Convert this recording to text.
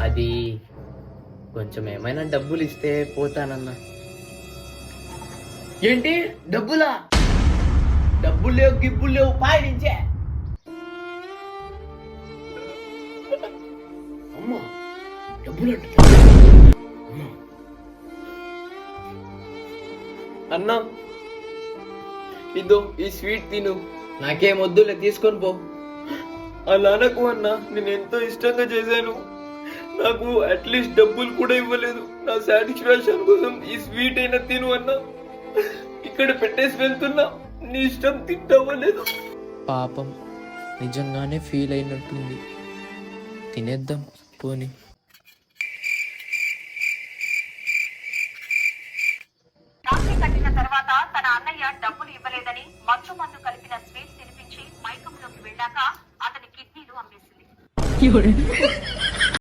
అది కొంచెం ఏమైనా డబ్బులు ఇస్తే పోతానన్నా. ఏంటి డబ్బులా? డబ్బులు లేవు గిబ్బులు లేవు పాయించే. అమ్మా డబ్బులు అన్నా ఇదో ఈ స్వీట్ తిను. నాకేం వద్దులే, తీసుకొని పో. అలా అనకు అన్నా, నేను ఎంతో ఇష్టంగా చేశాను. నాకు అట్లీస్ట్ డబ్బులు కూడా ఇవ్వలేదు. నా సాటిస్ఫాక్షన్ కోసం ఈ స్వీట్ అయినా తిను అన్నా. ఇక్కడ పెట్టేసి వెళ్తున్నా, నీ ఇష్టం తింటవ్వలేదు. పాపం నిజంగానే ఫీల్ అయినట్టుంది. తినేద్దాం పోని. రాత్రి కట్టిన తర్వాత తన అన్నయ్య డబ్బులు ఇవ్వలేదని మత్తు మందు కలిపిన స్వీట్ తినిపించి మైకంలోకి వెళ్ళాక అతని కిడ్నీలు అమ్మేసింది.